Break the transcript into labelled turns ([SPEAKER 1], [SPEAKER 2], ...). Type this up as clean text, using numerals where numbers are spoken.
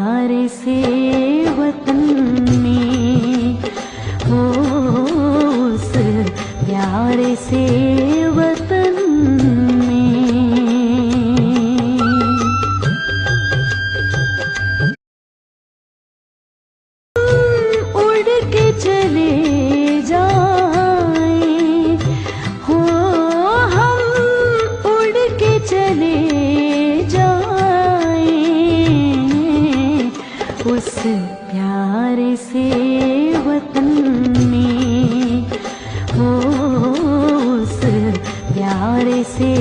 [SPEAKER 1] प्यारे से वतन में, हो उस प्यारे से वतन में। उड़ के चले जाएं, हो हम उड़ के चले जाएं उस प्यारे से वतन में, हो उस प्यारे से